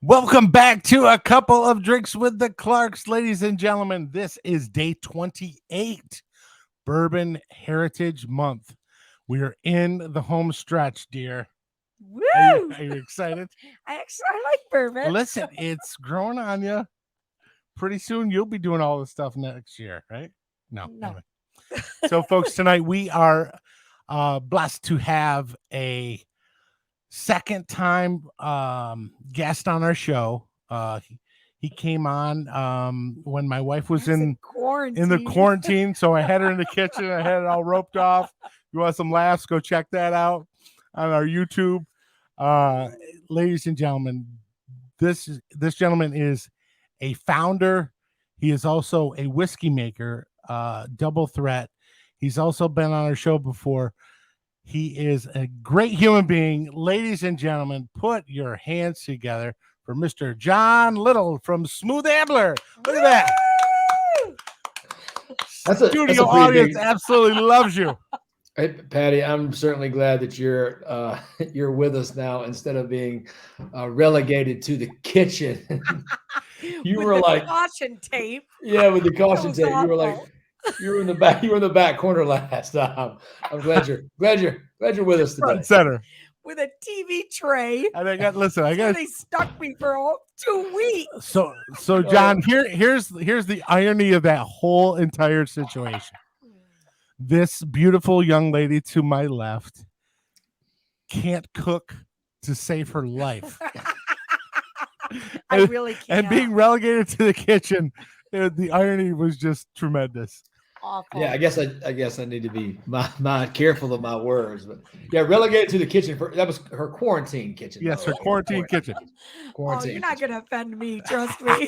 Welcome back to a couple of drinks with the Clarks, ladies and gentlemen. This is day 28, Bourbon Heritage Month. We are in the home stretch, dear. Woo! Are you excited? I like bourbon. Listen, it's growing on you. Pretty soon you'll be doing all this stuff next year, right? No. Anyway. So, folks, tonight we are blessed to have a second time guest on our show. He came on when my wife was in the quarantine, so I had her in the kitchen. I had it all roped off. You want some laughs? Go check that out on our YouTube. Ladies and gentlemen, this gentleman is a founder. He is also a whiskey maker, double threat. He's also been on our show before. He is a great human being. Ladies and gentlemen, put your hands together for Mr. John Little from Smooth Ambler. Look at that. Studio audience absolutely loves you. Hey, Patty, I'm certainly glad that you're with us now instead of being relegated to the kitchen. You were like caution tape. Yeah, with the caution tape. You were like, you were in the back. You were in the back corner last time. I'm glad you're with us today. Front center with a TV tray. And I got they stuck me for 2 weeks. So John, here's the irony of that whole entire situation. This beautiful young lady to my left can't cook to save her life. I really can't. And being relegated to the kitchen, the irony was just tremendous. Awful. Yeah, I guess I need to be my careful of my words, but yeah, relegated to the kitchen. That was her quarantine kitchen. Yes, her quarantine kitchen. Quarantine. You're not going to offend me, trust me.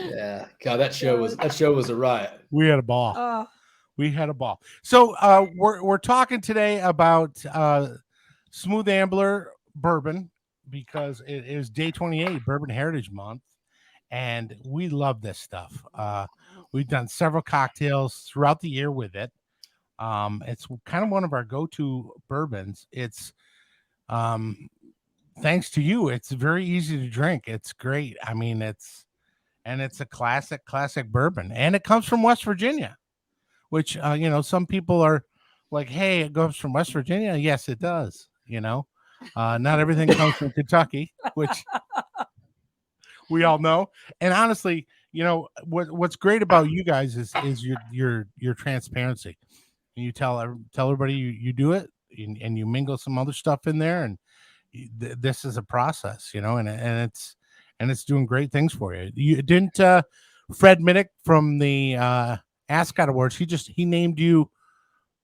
Yeah, God, that show was a riot. We had a ball. We had a ball. So we're talking today about Smooth Ambler bourbon because it is day 28, Bourbon Heritage Month, and we love this stuff. We've done several cocktails throughout the year with it. It's kind of one of our go-to bourbons. It's thanks to you, it's very easy to drink. It's great. I mean, it's a classic bourbon, and it comes from West Virginia, which some people are like, hey, it goes from West Virginia. Yes, it does. Not everything comes from Kentucky, which we all know. And honestly, what's great about you guys is your transparency. And you tell everybody you do it, and you mingle some other stuff in there, and this is a process, and it's doing great things for you. You didn't Fred Minnick from the Ascot Awards. He named you.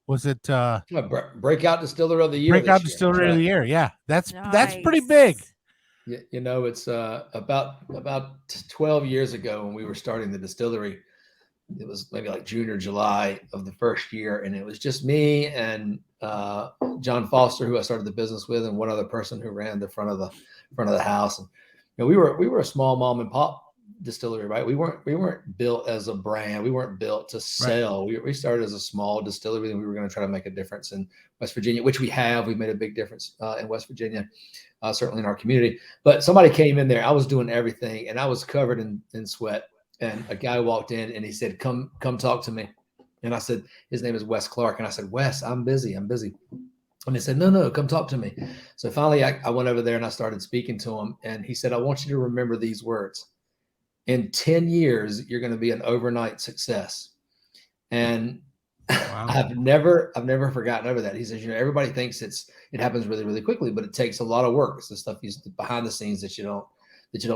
Was it Breakout Distiller of the Year? Breakout Distiller of the Year. Yeah, that's pretty big. It's about 12 years ago when we were starting the distillery. It was maybe like June or July of the first year, and it was just me and John Foster, who I started the business with, and one other person who ran the front of the house. And we were a small mom and pop distillery, right? We weren't built as a brand. We weren't built to sell. Right. We started as a small distillery, and we were going to try to make a difference in West Virginia, which we have. We've made a big difference in West Virginia, certainly in our community. But somebody came in there. I was doing everything, and I was covered in sweat. And a guy walked in, and he said, "Come talk to me." And I said, his name is Wes Clark. And I said, "Wes, I'm busy. And he said, no, come talk to me. So finally, I went over there and I started speaking to him. And he said, "I want you to remember these words. In 10 years, you're going to be an overnight success." And wow. I've never forgotten over that. He says, everybody thinks it happens really, really quickly, but it takes a lot of work. It's the stuff behind the scenes that you don't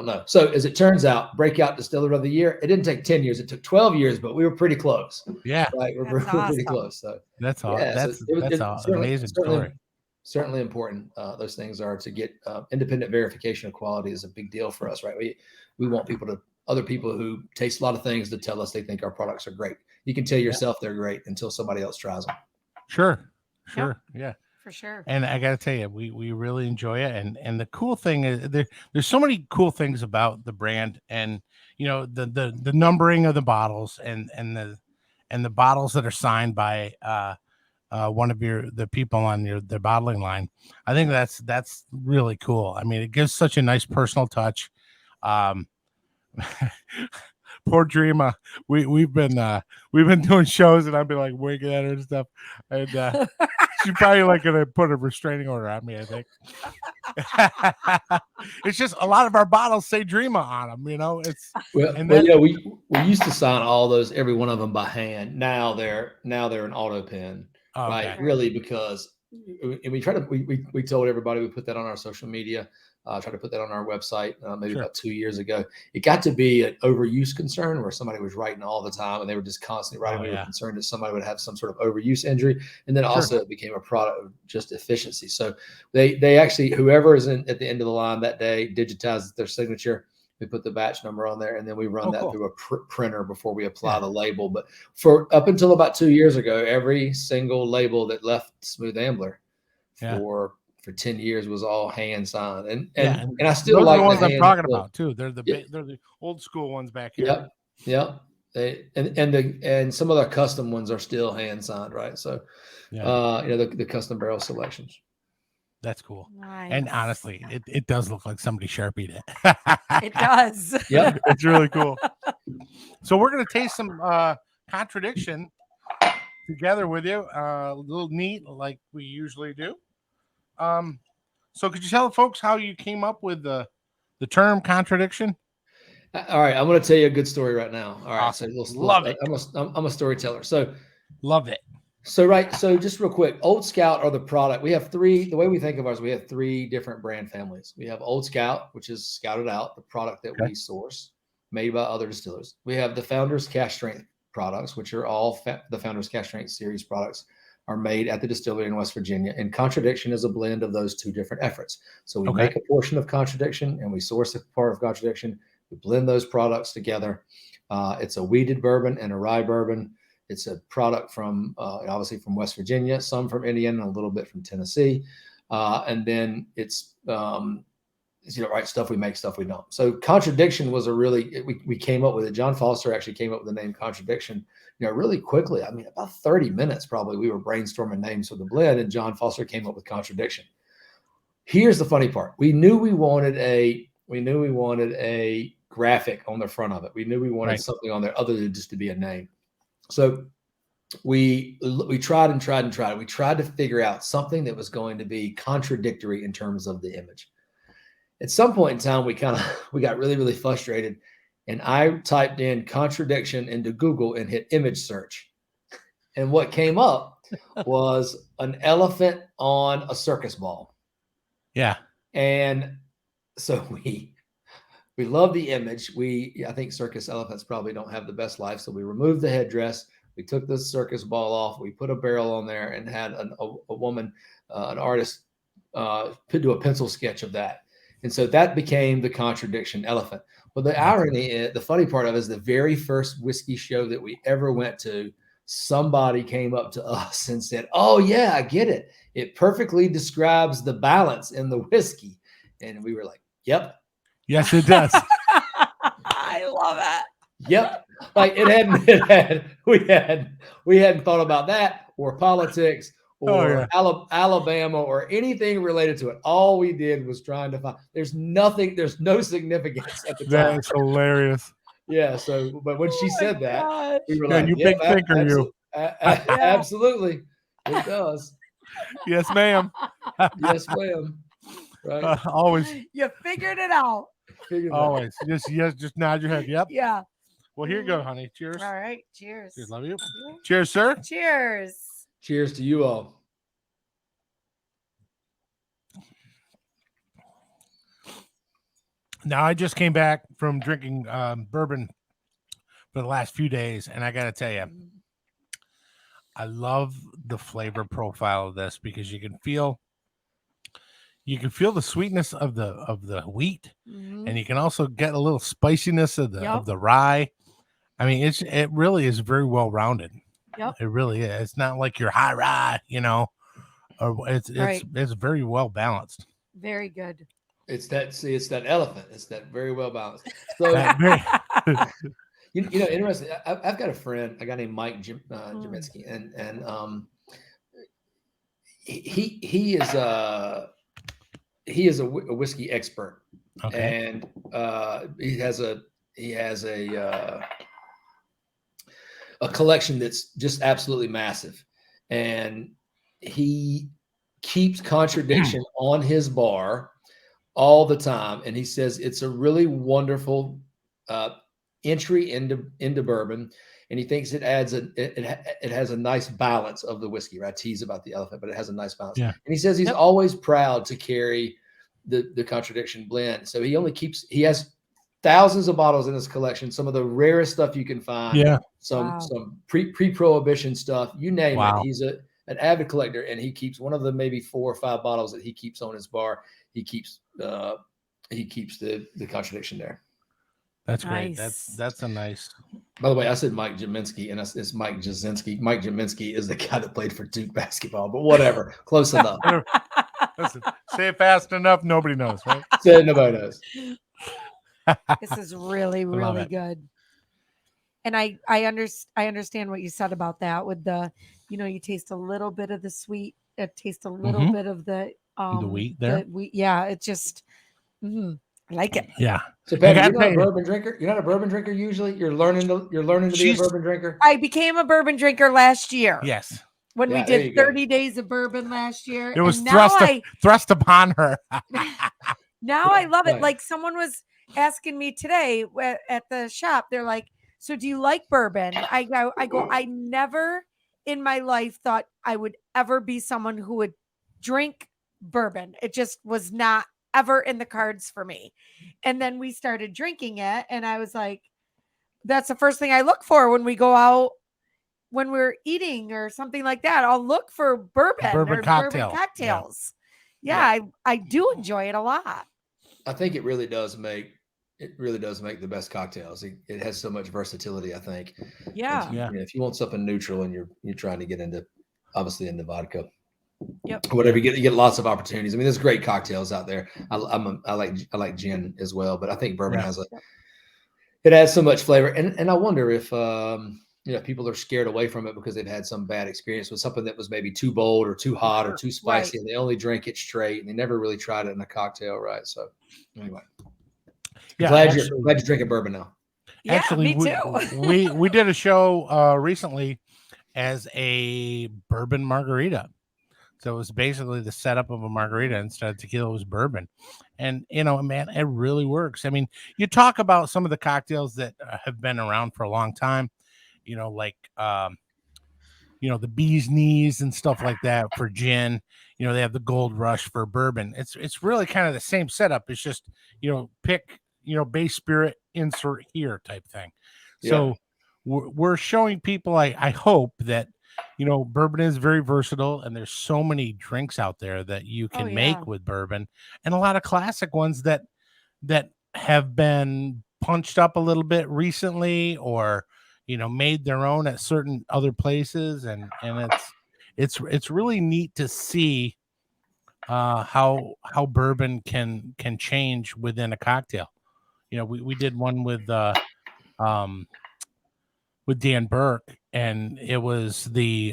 know. So as it turns out, Breakout Distiller of the Year, it didn't take 10 years. It took 12 years, but we were pretty close. Yeah. Right. We're pretty close. So that's awesome. Yeah, that's an amazing story. Certainly important. Those things are to get independent verification of quality is a big deal for us, right? We want other people who taste a lot of things to tell us they think our products are great. You can tell yourself they're great until somebody else tries them. Sure. Yeah. For sure. And I got to tell you, we really enjoy it. And the cool thing is there's so many cool things about the brand, and the numbering of the bottles and the bottles that are signed by one of the people on the bottling line. I think that's really cool. I mean, it gives such a nice personal touch. Poor Dreama. We've been doing shows and I've been like winking at her and stuff, and she's probably like gonna put a restraining order on me, I think. It's just a lot of our bottles say Dreama on them, it's we used to sign all those, every one of them by hand. Now they're an auto pen, right? Okay. Really, because we told everybody, we put that on our social media, tried to put that on our website maybe about 2 years ago. It got to be an overuse concern where somebody was writing all the time and they were just constantly writing. We were concerned that somebody would have some sort of overuse injury. And then also it became a product of just efficiency. So they actually, whoever is at the end of the line that day, digitizes their signature. We put the batch number on there, and then we run that through a printer before we apply the label. But for up until about 2 years ago, every single label that left Smooth Ambler for 10 years was all hand signed, and I still like the ones I'm talking look. about too. They're the old school ones back here. Yep. And some of the custom ones are still hand signed, right? So, the custom barrel selections. That's cool. Nice. And honestly, it does look like somebody Sharpied it. It does. Yeah, it's really cool. So we're gonna taste some Contradiction together with you. A little neat, like we usually do. So could you tell folks how you came up with the term Contradiction? All right, I'm going to tell you a good story right now. All right, awesome. So love it. I'm a storyteller. So love it. So just real quick, Old Scout are the product. We have three. The way we think of ours, we have three different brand families. We have Old Scout, which is Scouted Out, the product that we source, made by other distillers. We have the Founders Cask Strength products, which are all the Founders Cask Strength series products, are made at the distillery in West Virginia. And Contradiction is a blend of those two different efforts. So we make a portion of Contradiction and we source a part of Contradiction. We blend those products together. It's a wheated bourbon and a rye bourbon. It's a product from obviously from West Virginia, some from Indiana, and a little bit from Tennessee. And then it's right stuff we make, stuff we don't. So Contradiction was we came up with it. John Foster actually came up with the name Contradiction, really quickly. I mean, about 30 minutes probably. We were brainstorming names for the blend, and John Foster came up with Contradiction. Here's the funny part: we knew we wanted a graphic on the front of it. We knew we wanted something on there other than just to be a name. So we tried and tried and tried. We tried to figure out something that was going to be contradictory in terms of the image. At some point in time, we got really, really frustrated, and I typed in Contradiction into Google and hit image search. And what came up was an elephant on a circus ball. Yeah. And so we love the image. I think circus elephants probably don't have the best life. So we removed the headdress. We took the circus ball off. We put a barrel on there and had a woman, an artist, do a pencil sketch of that. And so that became the Contradiction elephant. Well, the irony, the funny part of it is the very first whiskey show that we ever went to, somebody came up to us and said, "Oh yeah, I get it. It perfectly describes the balance in the whiskey." And we were like, "Yep. Yes, it does." I love it. Yep. Like we hadn't thought about that or politics or Alabama or anything related to it. All we did was trying to find. There's no significance at the time. That is hilarious. Yeah. So, but when she said that, we were like, "You big thinker, you." Absolutely, it does. Yes, ma'am. Yes, ma'am. Right. Always. You figured it out. Always. Just nod your head. Yep. Yeah. Well, here you go, honey. Cheers. All right. Cheers. Cheers. Love you. Cheers, sir. Cheers. Cheers to you all. Now, I just came back from drinking bourbon for the last few days, and I got to tell you, I love the flavor profile of this because you can feel the sweetness of the wheat, and you can also get a little spiciness of the rye. I mean, it really is very well rounded. Yep. It really is. It's not like your high rye, or it's very well balanced. Very good. It's that elephant. It's that very well balanced. So, interesting. I've got a friend, a guy named Mike Jaminsky, and he is a whiskey expert, Okay. and he has a collection that's just absolutely massive, and he keeps Contradiction on his bar all the time, and he says it's a really wonderful entry into bourbon, and he thinks it adds it has a nice balance of the whiskey. Right, I tease about the elephant, but it has a nice balance. Yeah. And he says he's always proud to carry the Contradiction blend. So he has thousands of bottles in his collection, some of the rarest stuff you can find. Yeah. Some pre-prohibition stuff, you name it. Wow. He's an avid collector, and he keeps one of the maybe 4 or 5 bottles that he keeps on his bar. He keeps the Contradiction there. That's great. Nice. That's a nice. By the way, I said Mike Jaminski, and it's Mike Jasinski. Mike Jaminski is the guy that played for Duke basketball, but whatever, close enough. Listen, say it fast enough, nobody knows, right? Say it, nobody knows. This is really, love really it. good. And I understand what you said about that with the, you taste a little bit of the sweet, taste a little bit of the wheat there. Yeah, it's just I like it. Yeah. So, Patty, I you're gotta not a tell you- bourbon drinker. You're not a bourbon drinker usually. You're learning to be a She's- bourbon drinker. I became a bourbon drinker last year. Yes. When Yeah, we there you did go. 30 days of bourbon last year. It was and now thrust upon her. Now I love it. Right. Like someone was asking me today at the shop. They're like, "So do you like bourbon?" I go, I never in my life thought I would ever be someone who would drink bourbon. It just was not ever in the cards for me. And then we started drinking it, and I was like, that's the first thing I look for when we go out, when we're eating or something like that. I'll look for bourbon Bourbon or cocktail. bourbon cocktails. Yeah, I do enjoy it a lot. I think it really does make the best cocktails. It has so much versatility, I think. Yeah. If you want something neutral and you're trying to get into vodka, Yep. whatever, you get lots of opportunities. I mean, there's great cocktails out there. I like gin as well, but I think bourbon it adds so much flavor. And I wonder if people are scared away from it because they've had some bad experience with something that was maybe too bold or too hot or too spicy, and they only drink it straight and they never really tried it in a cocktail, right? So anyway, glad you're drinking bourbon now. Yeah, Actually, me too. we did a show recently as a bourbon margarita. So it was basically the setup of a margarita. Instead of tequila, it was bourbon. And, man, it really works. I mean, you talk about some of the cocktails that have been around for a long time, like, the bee's knees and stuff like that for gin. They have the Gold Rush for bourbon. It's really kind of the same setup. It's just, pick, base spirit, insert here type thing. Yeah. So we're showing people, I hope that, bourbon is very versatile, and there's so many drinks out there that you can make with bourbon, and a lot of classic ones that have been punched up a little bit recently, or made their own at certain other places, and it's really neat to see how bourbon can change within a cocktail. We did one with Dan Burke, and it was the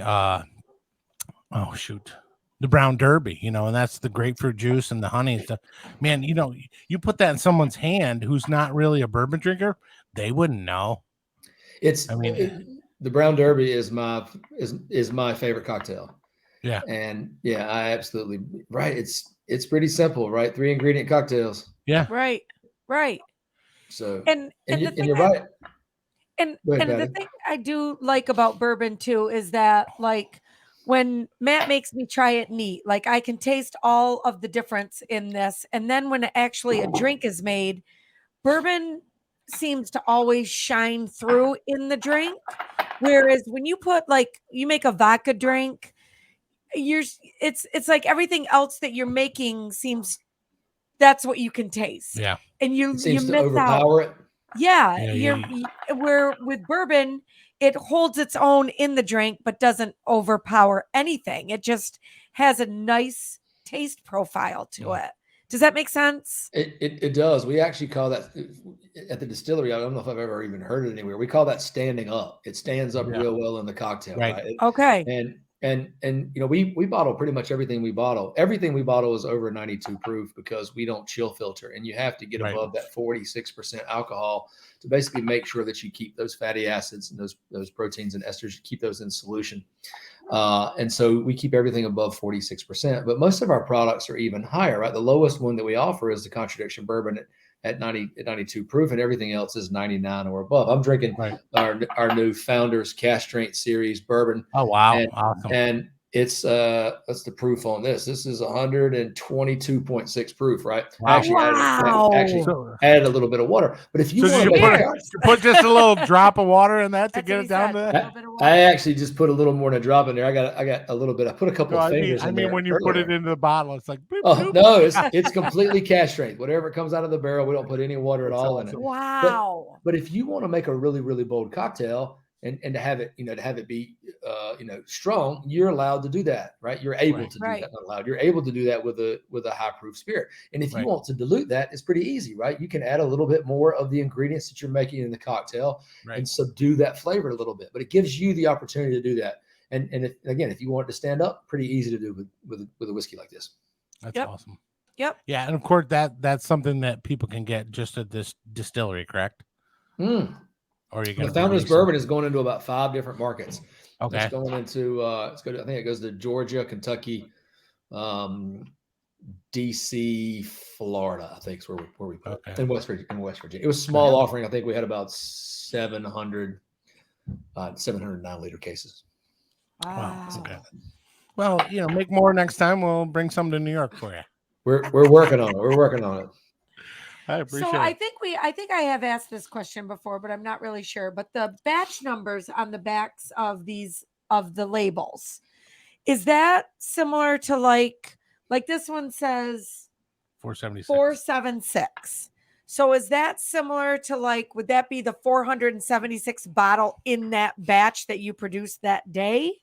the brown derby, and that's the grapefruit juice and the honey and stuff. Man, you put that in someone's hand who's not really a bourbon drinker, they wouldn't know. The brown derby is my favorite cocktail. Yeah. And I absolutely right. It's pretty simple, right? 3 ingredient cocktails. Yeah. Right. So and you're right. And ahead, the Patty. thing I do like about bourbon too is that, like, when Matt makes me try it neat, like I can taste all of the difference in this. And then when actually a drink is made, bourbon seems to always shine through in the drink. Whereas when you make a vodka drink, it's like everything else that you're making seems that's what you can taste. Yeah. And you Seems to miss overpower out. it. Yeah, where with bourbon, it holds its own in the drink, but doesn't overpower anything. It just has a nice taste profile to it. Does that make sense? It does. We actually call that at the distillery. I don't know if I've ever even heard it anywhere. We call that standing up. It stands up real well in the cocktail, right? Okay. And And we bottle pretty much everything we bottle. Everything we bottle is over 92 proof because we don't chill filter, and you have to get above that 46% alcohol to basically make sure that you keep those fatty acids and those proteins and esters, you keep those in solution. And so we keep everything above 46%, but most of our products are even higher, right? The lowest one that we offer is the Contradiction bourbon at 92 proof, and everything else is 99 or above. I'm drinking our new Founders Cask Strength Series bourbon. Oh, wow. And, awesome. And it's that's the proof on this. This is 122.6 proof, right? Wow. I actually added a little bit of water. But if you want to put just a little drop of water in that to get it down there. I actually just put a little more than a drop in there. I got a little bit. I put a couple of fingers in there. I mean, when you put it into the bottle, it's like bloop, bloop. No, it's completely cask strength. Whatever comes out of the barrel, we don't put any water at all in it. Wow. But if you want to make a really, really bold cocktail and to have it, to have it be strong, you're allowed to do that, right? You're able to do that, not allowed. You're able to do that with a high proof spirit. And if you want to dilute that, it's pretty easy, right? You can add a little bit more of the ingredients that you're making in the cocktail and subdue that flavor a little bit. But it gives you the opportunity to do that. And if you want it to stand up, pretty easy to do with a whiskey like this. That's awesome. Yep. Yeah, and of course that's something that people can get just at this distillery, correct? Or you the Founders Bourbon is going into about 5 different markets. Okay. It's going into I think it goes to Georgia, Kentucky, DC, Florida. I think is where we put it. In West Virginia. It was a small offering. I think we had about 709 liter cases. Wow. Okay. Well, make more next time. We'll bring some to New York for you. We're working on it. We're working on it. I appreciate it. I think I have asked this question before, but I'm not really sure. But the batch numbers on the backs of the labels, is that similar to like this one says 476? So is that similar to would that be the 476 bottle in that batch that you produced that day?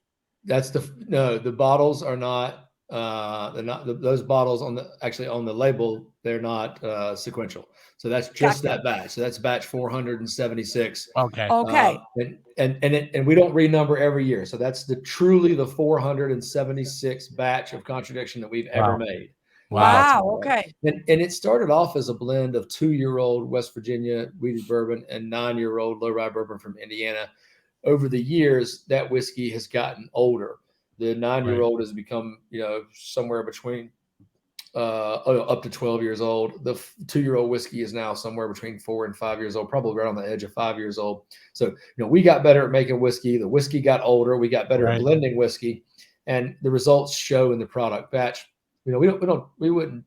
That's the bottles are not. They're not those bottles on the label. They're not sequential. So that's just that batch. So that's batch 476. Okay. And we don't renumber every year. So that's truly the 476 batch of Contradiction that we've ever made. Wow. Okay. And it started off as a blend of 2-year-old West Virginia wheated bourbon and 9-year-old low rye bourbon from Indiana. Over the years, that whiskey has gotten older. The 9-year-old has become, somewhere between up to 12 years old. The 2-year-old whiskey is now somewhere between 4 and 5 years old, probably right on the edge of 5 years old. So, we got better at making whiskey. The whiskey got older. We got better at blending whiskey, and the results show in the product batch. We wouldn't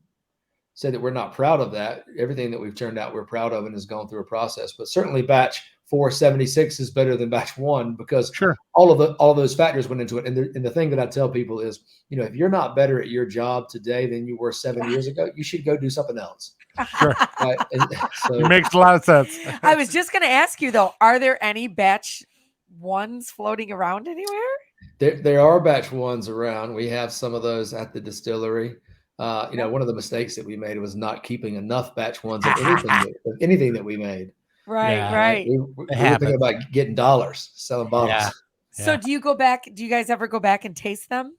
say that we're not proud of that. Everything that we've turned out, we're proud of and has gone through a process. But certainly, batch 476 is better than batch 1 because all of those factors went into it. And the thing that I tell people is, if you're not better at your job today than you were 7 years ago, you should go do something else. Sure. Right? So, it makes a lot of sense. I was just going to ask you though, are there any batch 1s floating around anywhere? There are batch 1s around. We have some of those at the distillery. One of the mistakes that we made was not keeping enough batch 1s of anything that we made. Right. We were thinking about getting dollars, selling bottles. Yeah. So do you guys ever go back and taste them?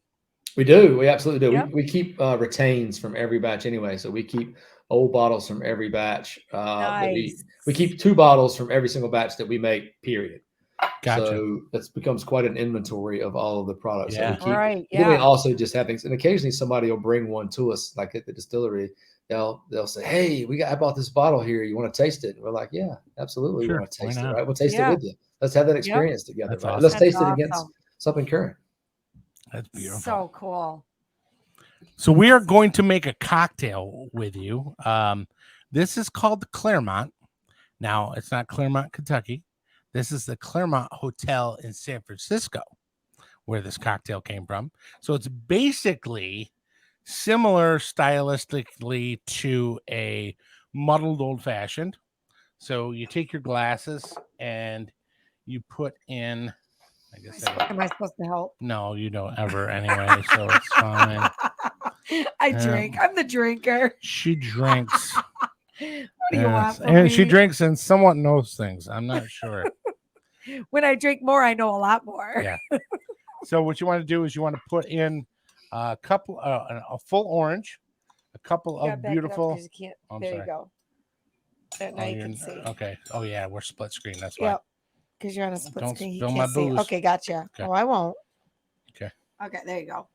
We do. We absolutely do. Yep. We keep retains from every batch anyway. So we keep old bottles from every batch. Nice. We keep 2 bottles from every single batch that we make, period. Gotcha. So that becomes quite an inventory of all of the products that we keep. Right. Then we also just have things, and occasionally somebody will bring one to us, like at the distillery. They'll say, "Hey, I bought this bottle here. You want to taste it?" And we're like, "Yeah, absolutely. We want to taste it, right? We'll taste it with you. Let's have that experience together. That's right? awesome. Let's taste it against something current." That's beautiful. So cool. So we are going to make a cocktail with you. This is called the Claremont. Now, it's not Claremont, Kentucky. This is the Claremont Hotel in San Francisco, where this cocktail came from. So it's basically similar stylistically to a muddled old fashioned. So you take your glasses and you put in, I guess. Am I supposed to help? No, you don't ever anyway. So it's fine. I drink. I'm the drinker. She drinks. What do you want from and me? she drinks and somewhat knows things. I'm not sure. When I drink more, I know a lot more. Yeah. So what you want to do is you want to put in a couple, a full orange, a couple You gotta of back it up beautiful. 'cause you can't. I'm There sorry. you go. And now you can see. Okay. Oh yeah, we're split screen. That's why. Yep. Because you're on a split Don't screen. You spill my can't see. booze. Okay, gotcha. Okay. Oh, I won't. Okay. Okay, there you go.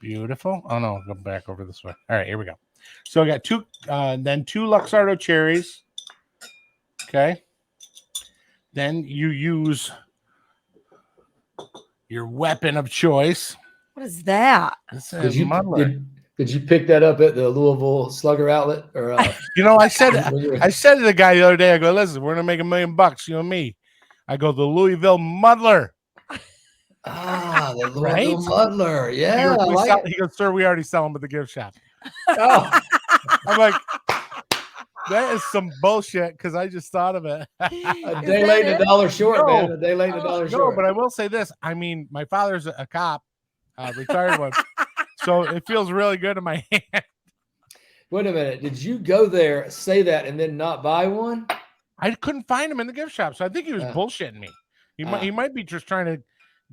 Beautiful. Oh no, go back over this way. All right, here we go. So I got two Luxardo cherries. Okay. Then you use your weapon of choice. What is that? This Did is you muddler. did you pick that up at the Louisville Slugger outlet or? You know, I said when you were- I said to the guy the other day, I go, listen, we're gonna make $1 million, you and me. I go, the Louisville Muddler. the Louisville Right? Muddler. Yeah, He goes, I like it. he goes, sir, we already sell them at the gift shop. Oh, I'm like, that is some bullshit because I just thought of it. a day late and a dollar short, No. man. A day late and a dollar No, short. but I will say this. I mean, my father's a cop, retired one. So it feels really good in my hand. Wait a minute. Did you go there, say that, and then not buy one? I couldn't find him in the gift shop. So I think he was bullshitting me. He might be just trying to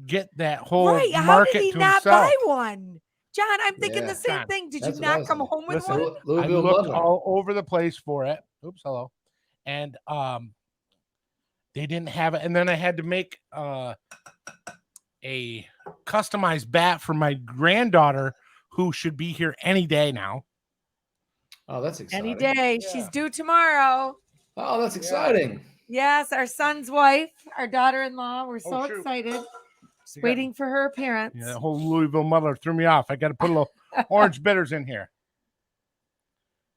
get that whole Right. How market did he to not himself. buy one? John, I'm thinking Yeah. the same John, thing. Did you that's what I not was come thinking. home with Listen, one? I Louisville looked Muddler. all over the place for it. Oops, hello. And they didn't have it. And then I had to make a customized bat for my granddaughter, who should be here any day now. Oh, that's exciting. Any day. Yeah. She's due tomorrow. Oh, that's exciting. Yes, our son's wife, our daughter-in-law. We're so shoot. excited. Just You got- waiting for her appearance. Yeah, the whole Louisville Muddler threw me off. I got to put a little orange bitters in here.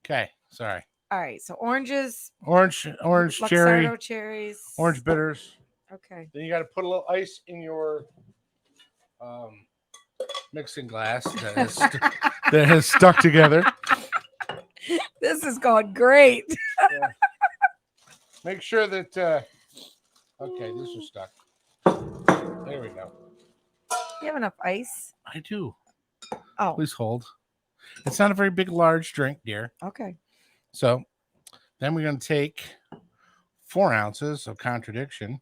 Okay, sorry. All right, so oranges, Orange cherry, Luxardo cherries, orange bitters. Okay. Then you got to put a little ice in your mixing glass that has stuck together. This is going great. Yeah. Make sure that okay, these are stuck. There we go. You have enough ice? I do. Oh, Please hold. It's not a very big, large drink, dear. okay. So then we're going to take 4 ounces of Contradiction.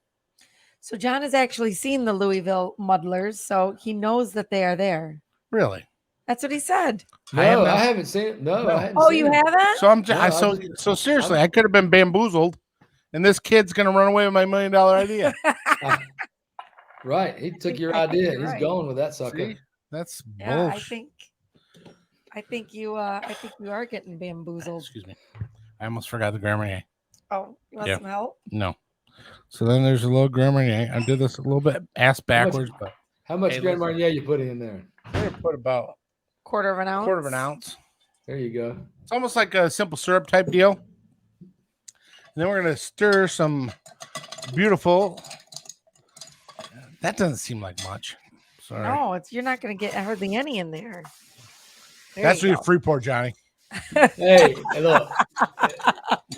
So John has actually seen the Louisville Muddlers, so he knows that they are there. Really? That's what he said. No, I haven't seen it. No, I hadn't Oh, seen you it. haven't? So No, so seriously, I could have been bamboozled, and this kid's going to run away with my $1 million idea. Right. He took your I think idea. you're He's right. going with that sucker. See? That's Yeah, bullshit. I think you are getting bamboozled. Excuse me. I almost forgot the Grand Marnier. Oh, you want some help? No. So then there's a little Grand Marnier. I did this a little bit ass backwards, but How much Hey, Grand listen. Marnier you putting in there? I'm going to put about Quarter of an ounce. quarter of an ounce. There you go. It's almost like a simple syrup type deal. And then we're going to stir some beautiful. That doesn't seem like much. Sorry. No, you're not going to get hardly any in there. There That's you your go. free pour, Johnny. Hey, look.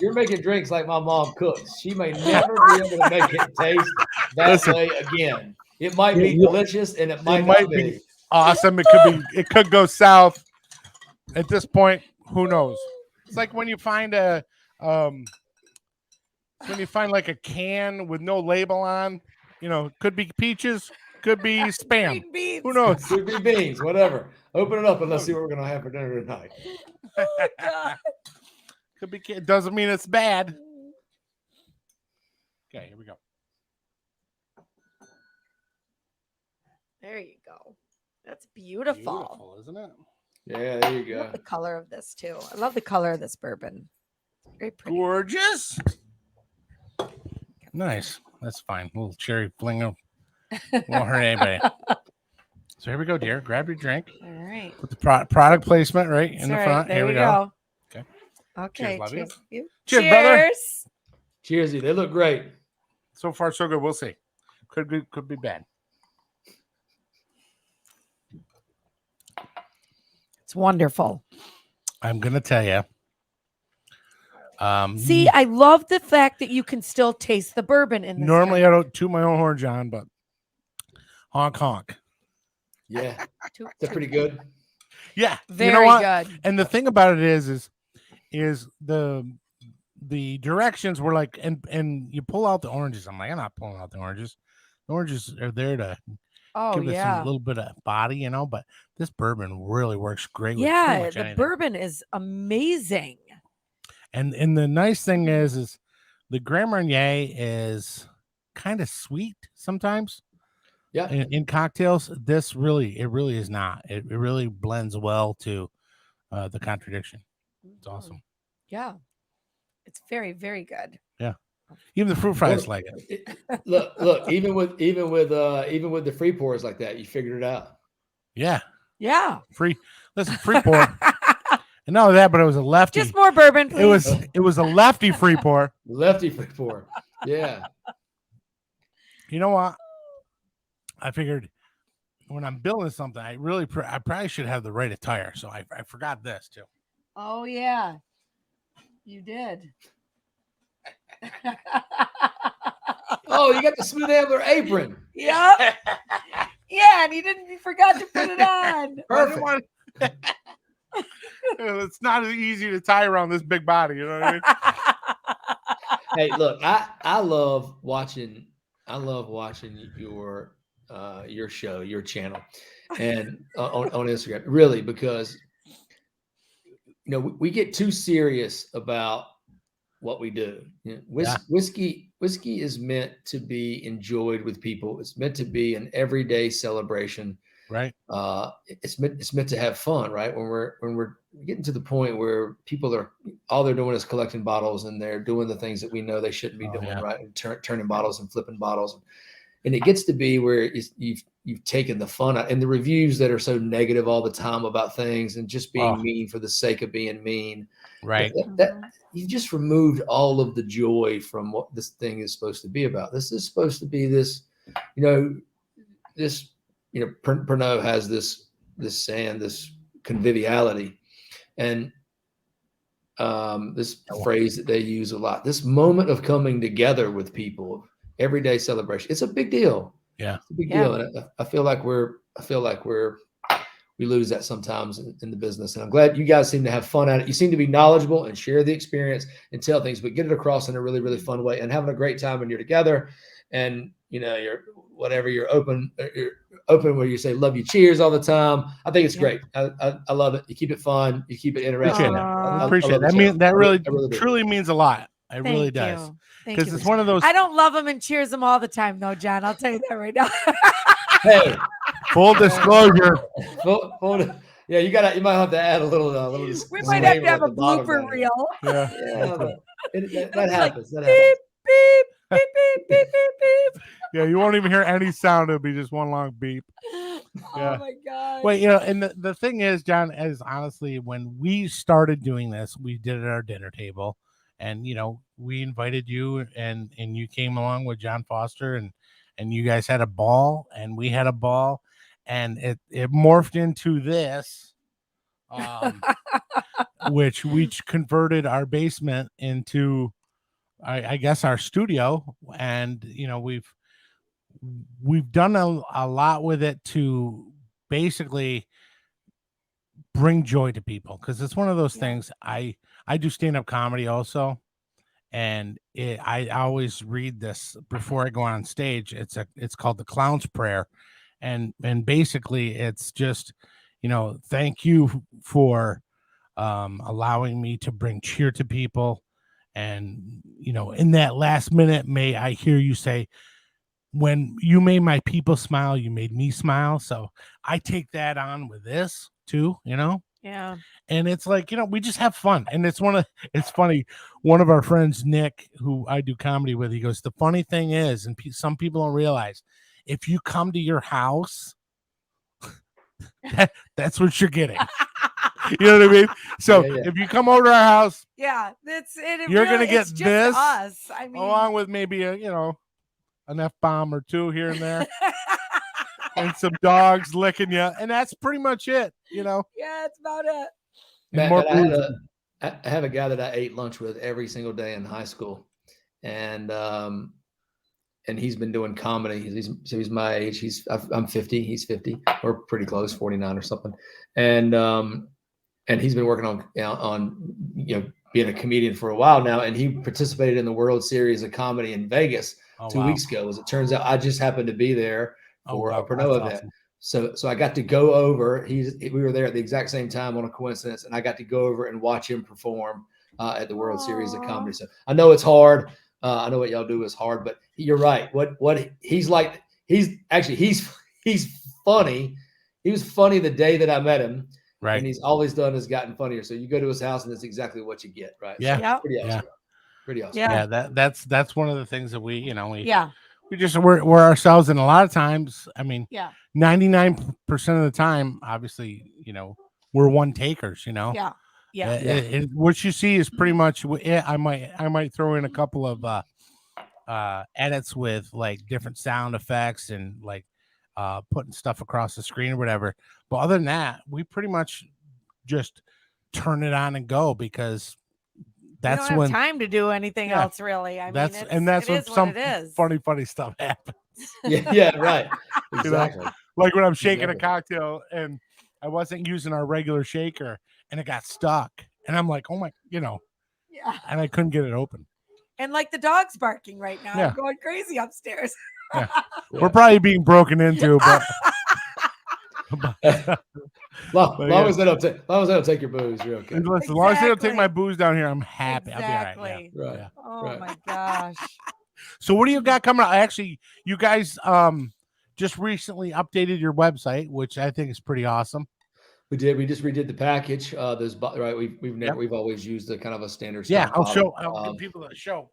You're making drinks like my mom cooks. She may never be able to make it taste that Listen. way again. It might be delicious and it might might not be. be. Awesome. It could go south. At this point, who knows? It's like when you find like a can with no label on, could be peaches, could be spam. Green beans. Who knows? Could be beans, whatever. Open it up and let's see what we're gonna have for dinner tonight. Oh, God. Could be. It doesn't mean it's bad. Okay, here we go. There you go. That's beautiful. Beautiful, isn't it? Yeah, there you I love go. the color of this too. I love the color of this bourbon. Very pretty. Gorgeous. Nice. That's fine. A little cherry fling. Won't hurt anybody. So here we go, dear. Grab your drink. All right. Put the product placement right in That's the all right. front. There Here we you go. go. Okay. Okay. Cheers, love you. Cheers. You. Cheers, brother. Cheersy, they look great. So far, so good. We'll see. Could be bad. It's wonderful. I'm gonna tell you. See, I love the fact that you can still taste the bourbon in this. normally drink. I don't toot my own horn, John, but honk honk. Yeah, Toot, they're toot. pretty good. Yeah, Very you know what? good. And the thing about it is the directions were like, and you pull out the oranges. I'm like, I'm not pulling out the oranges. The oranges are there to Oh give this a yeah. little bit of body, you know. But this bourbon really works great with pretty Yeah, much the anything. bourbon is amazing. And the nice thing is the Grand Marnier is kind of sweet sometimes. Yeah. In cocktails, it really is not. It really blends well to the Contradiction. It's awesome. Yeah, it's very, very good. Yeah, even the fruit fries like it. Look, even with the free pours like that, you figured it out. Yeah, Yeah. free pour. And not only that, but it was a lefty. Just more bourbon, please. It was a lefty free pour. Lefty free pour. Yeah. You know what? I figured when I'm building something, I probably should have the right attire. So I forgot this too. Oh yeah, you did. Oh, you got the Smooth Ambler apron. Yeah. Yeah, and he forgot to put it on. Perfect. It's not as easy to tie around this big body. You know what I mean? Hey, look, I love watching your show, your channel, and on Instagram, really, because we get too serious about what we do. Whiskey is meant to be enjoyed with people. It's meant to be an everyday celebration. Right. It's meant to have fun, right? When we're getting to the point where people are all they're doing is collecting bottles and they're doing the things that we know they shouldn't be doing, right? And turning bottles and flipping bottles, and it gets to be where you've taken the fun out, and the reviews that are so negative all the time about things and just being mean for the sake of being mean, right? That you've just removed all of the joy from what this thing is supposed to be about. This is supposed to be this, Pernod has this saying, this conviviality, and this phrase that they use a lot, this moment of coming together with people, everyday celebration. It's a big deal. Yeah. It's a big deal. And I feel like we lose that sometimes in the business. And I'm glad you guys seem to have fun at it. You seem to be knowledgeable and share the experience and tell things, but get it across in a really, really fun way and having a great time when you're together. And you're open where you say love you, cheers all the time. I think it's great. I love it. You keep it fun, you keep it interesting. Appreciate it. I mean, that really truly means a lot. It really does. Because it's one of those. I don't love them and cheers them all the time, though, John. I'll tell you that right now. Hey, full disclosure. Yeah, you might have to add a little. We might have to have a blooper reel. Yeah, that happens. That happens. Beep, beep, beep, beep, beep, beep, beep. Yeah, you won't even hear any sound. It'll be just one long beep. Oh my God. Wait, and the thing is, John, is honestly, when we started doing this, we did it at our dinner table, and we invited you, and you came along with John Foster, and you guys had a ball, and we had a ball, and it morphed into this, which we converted our basement into, I guess, our studio, and we've done a lot with it to basically bring joy to people, because it's one of those things. I do stand-up comedy also, and I always read this before I go on stage. It's called the Clown's Prayer, and basically it's just thank you for allowing me to bring cheer to people, and in that last minute, may I hear you say, when you made my people smile, you made me smile. So I take that on with this too, Yeah. And it's like, we just have fun. And it's funny. One of our friends, Nick, who I do comedy with, he goes, the funny thing is, and some people don't realize, if you come to your house, that's what you're getting. You know what I mean? So if you come over to our house, you're really, going to get this us. I mean, along with maybe an F-bomb or two here and there. And some dogs licking you, and that's pretty much it, Yeah, that's about it. Matt, I have a guy that I ate lunch with every single day in high school, and he's been doing comedy. He's my age. I'm 50. He's 50. We're pretty close, 49 or something. And he's been working on being a comedian for a while now. And he participated in the World Series of Comedy in Vegas 2 weeks ago. As it turns out, I just happened to be there for wow, a Pernod that's event. awesome. So I got to go over. We were there at the exact same time on a coincidence, and I got to go over and watch him perform at the World Series of Comedy. So I know it's hard. I know what y'all do is hard, but you're right. What he's like, he's funny. He was funny the day that I met him, Right. and he's always done has gotten funnier. So you go to his house, and it's exactly what you get, right? Yeah. So Yep. pretty awesome. Yeah. Pretty awesome. Yeah. That's one of the things that we just we're ourselves, and a lot of times, I mean, 99% of the time, obviously, we're one takers. Yeah. What you see is pretty much. I might throw in a couple of edits with like different sound effects and like putting stuff across the screen or whatever. But other than that, we pretty much just turn it on and go, because that's we don't when have time to do anything else, really. I mean, that's it when is what it is. funny stuff happens. Yeah, right. Exactly. Like when I'm shaking a cocktail and I wasn't using our regular shaker and it got stuck, and I'm like, oh my, and I couldn't get it open. And like the dog's barking right now. Yeah. I'm going crazy upstairs. We're probably being broken into, but As long as they don't take your booze, you're okay. Listen, as long as they don't take my booze down here, I'm happy. Exactly. I'll be all right. Right. Oh my gosh. So what do you got coming up? Actually, you guys just recently updated your website, which I think is pretty awesome. We did. We just redid the package. Right. We've always used a kind of a standard. Yeah, stock I'll bottle. give people a show.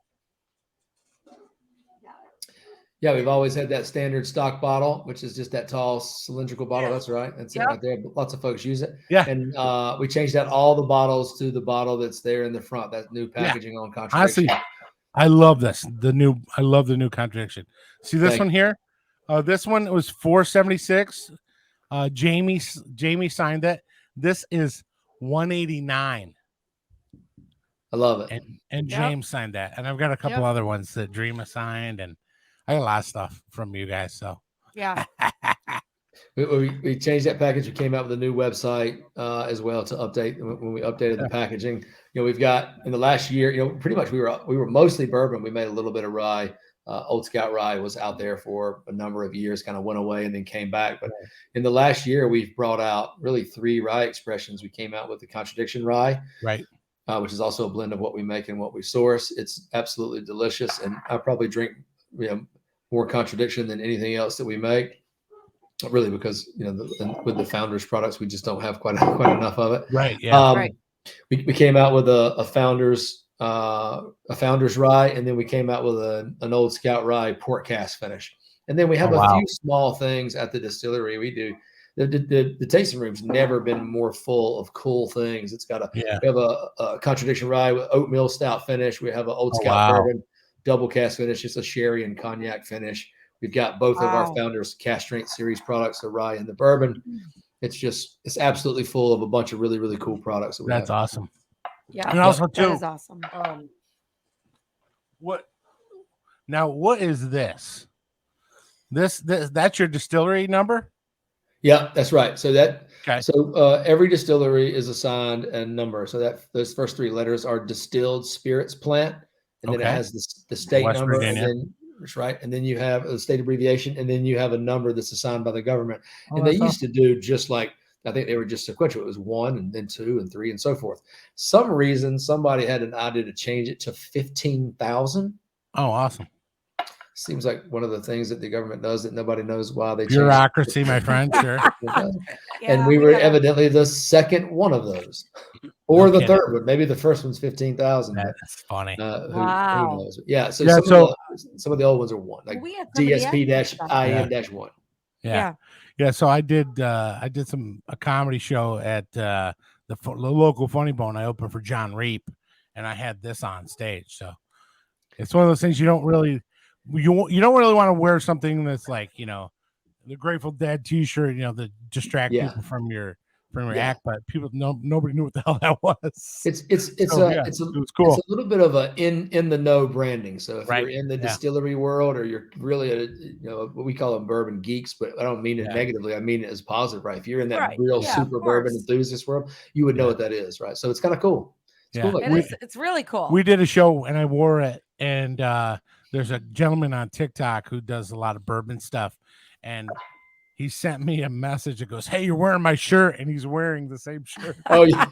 Yeah, we've always had that standard stock bottle, which is just that tall cylindrical bottle. That's right. That's it right there. Lots of folks use it. Yeah. And we changed out all the bottles to the bottle that's there in the front. That new packaging on Contradiction. Honestly, I love this. I love the new Contradiction. See this one here? This one was $4.76. Jamie signed it. This is $189. I love it. And James signed that. And I've got a couple other ones that Dreama signed, and I got a lot of stuff from you guys. So yeah. We changed that package. We came out with a new website as well to update. When we updated the packaging, we've got in the last year, pretty much we were mostly bourbon. We made a little bit of rye. Old Scout Rye was out there for a number of years, kind of went away and then came back. But in the last year, we've brought out really 3 rye expressions. We came out with the Contradiction Rye, right, which is also a blend of what we make and what we source. It's absolutely delicious, and I probably drink more Contradiction than anything else that we make. Really, because with the Founders products, we just don't have quite enough of it. Right. Yeah. We came out with a Founders Rye, and then we came out with an Old Scout Rye port cast finish, and then we have a few small things at the distillery. We do the tasting room's never been more full of cool things. It's got we have a Contradiction Rye with oatmeal stout finish. We have an Old Scout bourbon double cast finish. It's a sherry and cognac finish. We've got both of our Founders Cast Strength series products, the rye and the bourbon. It's absolutely full of a bunch of really, really cool products. That's awesome. Yeah. And also too, that is awesome. What is this? That's your distillery number? Yeah, that's right. So every distillery is assigned a number. So those first 3 letters are Distilled Spirits Plant, and then it has the state West number, Virginia. and then right, and then you have a state abbreviation, and then you have a number that's assigned by the government. And they used to do just like, I think they were just sequential. It was 1 and then 2 and 3 and so forth. Some reason somebody had an idea to change it to 15,000. Oh, awesome. Seems like one of the things that the government does that nobody knows why they bureaucracy, my friend. Sure. And we were evidently the second one of those, or the third one. Maybe the first one's 15,000. That's funny. Who knows? Yeah. So some of the old ones are 1, like DSP-IN-1. Yeah. So I did a comedy show at the local Funny Bone. I opened for John Reap, and I had this on stage. So it's one of those things you don't really want to wear something that's like the Grateful Dead T-shirt, to distract people from your act, but nobody knew what the hell that was. It was cool. It's a little bit of a in the know branding. So if you're in the distillery world, or you're really what we call them bourbon geeks, but I don't mean it negatively. I mean it as positive, right? If you're in that super bourbon enthusiast world, you would know what that is, right? So it's kind of cool. It's cool. It's really cool. We did a show and I wore it, and there's a gentleman on TikTok who does a lot of bourbon stuff, and he sent me a message that goes, "Hey, you're wearing my shirt," and he's wearing the same shirt. Oh yeah,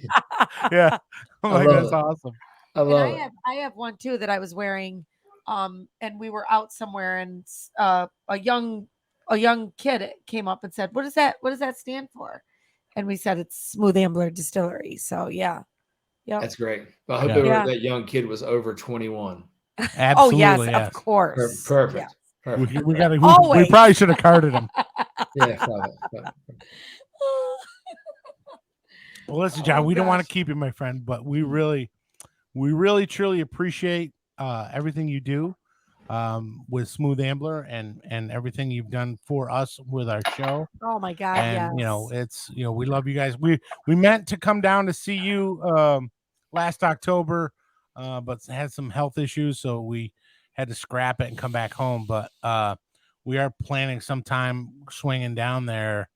Yeah, I'm I like, love that's it. awesome. I And love it. I have one too that I was wearing, and we were out somewhere, and a young kid came up and said, "What is that? What does that stand for?" And we said it's Smooth Ambler Distillery. So yeah, yep. That's great. Well, I hope Yeah. that young kid was over 21. Oh yes, Absolutely, of course. Perfect. Yeah. Perfect. we got we Always. probably should have carded him. Yeah. Probably. Well, listen, John, Oh, we don't want gosh. to keep you, my friend, but we really truly appreciate everything you do with Smooth Ambler and everything you've done for us with our show. Oh my God, And yes. it's we love you guys. We meant to come down to see you last October, but had some health issues, so we had to scrap it and come back home. But we are planning sometime swinging down there,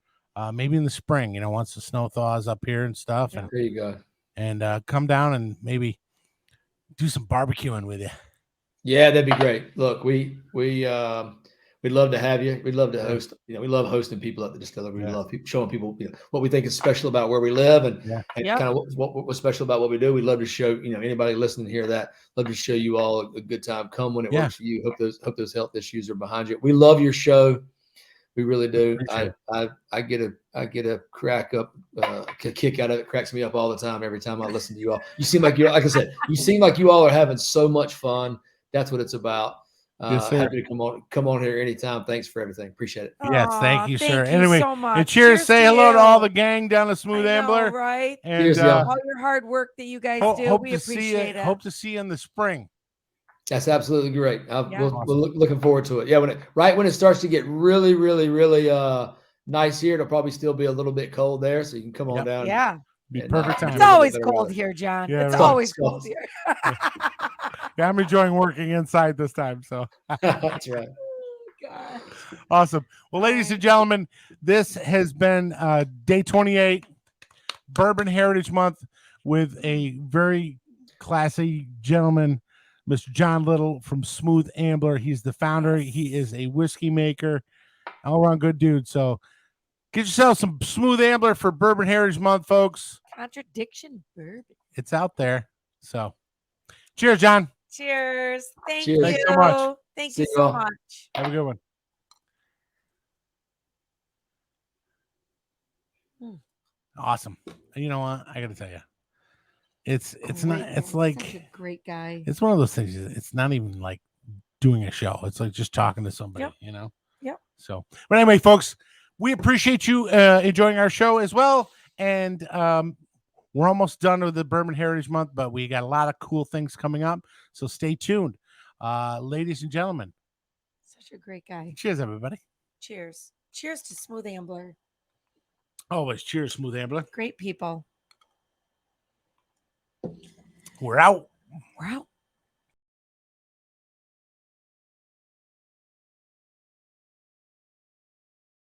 maybe in the spring. Once the snow thaws up here and stuff, Yeah. There you go. and come down and maybe do some barbecuing with you. Yeah, that'd be great. Look, we'd love to have you. We'd love to host. We love hosting people at the distillery. We love showing people what we think is special about where we live and Yep. kind of what was special about what we do. We'd love to show anybody listening here that love to show you all a good time. Come when it works for you. Hope those health issues are behind you. We love your show. We really do. I get a crack up, a kick out of it. Cracks me up all the time. Every time I listen to you all, you seem like like I said, you seem like you all are having so much fun. That's what it's about. Yes, sir. Happy to come on here anytime. Thanks for everything. Appreciate it. Yes, thank you, sir. Thank you Anyway, so much. and cheers. Say to hello you. to all the gang down the Smooth I Ambler. know, right? And Cheers, y'all. All your hard work that you guys do. hope We to see you. appreciate it. Hope to see you in the spring. That's absolutely great. Yeah. We're looking forward to it. Yeah, when it starts to get really, really, really nice here, it'll probably still be a little bit cold there, so you can come on down. Yeah. Be perfect time. It's always cold here, John. Yeah, it's right. always cold here. Yeah, I'm enjoying working inside this time. So That's right. God. Awesome. Well, ladies and gentlemen, this has been day 28, Bourbon Heritage Month, with a very classy gentleman, Mr. John Little from Smooth Ambler. He's the founder. He is a whiskey maker, all-around good dude. So get yourself some Smooth Ambler for Bourbon Heritage Month, folks. Contradiction bourbon. It's out there. So cheers, John. Cheers. Thank Cheers. you. Thanks so much. Thank See you you so all. much. Have a good one. Awesome. You know what? I got to tell you, it's not. It's like such a great guy. It's one of those things. It's not even like doing a show. It's like just talking to somebody. Yep. Yep. So, but anyway, folks, we appreciate you enjoying our show as well, and we're almost done with the Bourbon Heritage Month, but we got a lot of cool things coming up. So stay tuned, ladies and gentlemen. Such a great guy. Cheers, everybody. Cheers. Cheers to Smooth Ambler. Always cheers, Smooth Ambler. Great people. We're out. We're out.